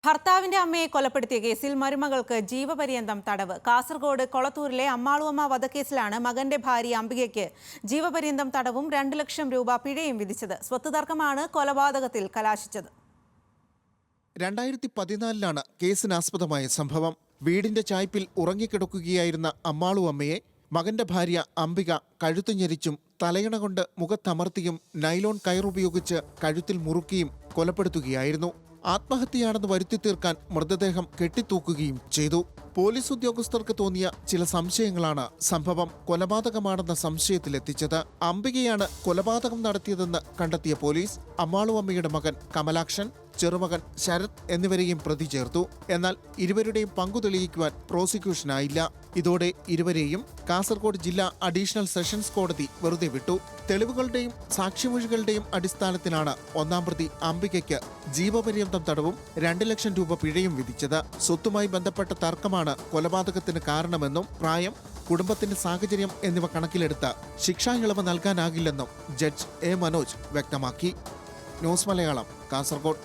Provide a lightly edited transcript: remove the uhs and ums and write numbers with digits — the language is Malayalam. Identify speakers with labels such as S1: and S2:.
S1: ഭർത്താവിന്റെ അമ്മയെ കൊലപ്പെടുത്തിയ കേസിൽ മരുമകൾക്ക് ജീവപര്യന്തം തടവ്. കാസർഗോഡ് കൊളത്തൂരിലെ അമ്മാളുവമ്മ വധക്കേസിലാണ് മകന്റെ ഭാര്യ അംബികയ്ക്ക് ജീവപര്യന്തം തടവും 2 ലക്ഷം രൂപ പിഴയും വിധിച്ചത്. സ്വത്ത് തർക്കമാണ് കൊലപാതകത്തിൽ കലാശിച്ചത്.
S2: 2014 കേസിനാസ്പദമായ സംഭവം. വീടിന്റെ ചായ്പിൽ ഉറങ്ങിക്കിടക്കുകയായിരുന്ന അമ്മാളുവമ്മയെ മകന്റെ ഭാര്യ അംബിക കഴുത്തുഞെരിച്ചും തലയണ കൊണ്ട് മുഖത്തമർത്തിയും നൈലോൺ കയറുപയോഗിച്ച് കഴുത്തിൽ മുറുക്കിയും കൊലപ്പെടുത്തുകയായിരുന്നു. ആത്മഹത്യയാണെന്ന് വരുത്തി തീർക്കാൻ മൃതദേഹം കെട്ടിത്തൂക്കുകയും ചെയ്തു. പോലീസ് ഉദ്യോഗസ്ഥർക്ക് തോന്നിയ ചില സംശയങ്ങളാണ് സംഭവം കൊലപാതകമാണെന്ന സംശയത്തിലെത്തിച്ചത്. അംബികയാണ് കൊലപാതകം നടത്തിയതെന്ന് കണ്ടെത്തിയ പോലീസ് അമ്മാളുവമ്മയുടെ മകൻ കമലാക്ഷൻ, ചെറുമകൻ ശരത് എന്നിവരെയും പ്രതി ചേർത്തു. എന്നാൽ ഇരുവരുടെയും പങ്കു തെളിയിക്കുവാൻ പ്രോസിക്യൂഷനായില്ല. ഇതോടെ ഇരുവരെയും കാസർഗോഡ് ജില്ലാ അഡീഷണൽ സെഷൻസ് കോടതി വെറുതെ വിട്ടു. തെളിവുകളുടെയും സാക്ഷിമൊഴികളുടെയും അടിസ്ഥാനത്തിലാണ് ഒന്നാം പ്രതി അംബികയ്ക്ക് ജീവപര്യന്തം തടവും 2 ലക്ഷം രൂപ പിഴയും വിധിച്ചത്. സ്വത്തുമായി ബന്ധപ്പെട്ട തർക്കമാണ് കൊലപാതകത്തിന് കാരണമെന്നും പ്രായം, കുടുംബത്തിന്റെ സാഹചര്യം എന്നിവ കണക്കിലെടുത്ത് ശിക്ഷാ ഇളവ് നൽകാനാകില്ലെന്നും ജഡ്ജ് എ മനോജ് വ്യക്തമാക്കി. ന്യൂസ് മലയാളം, കാസർഗോഡ്.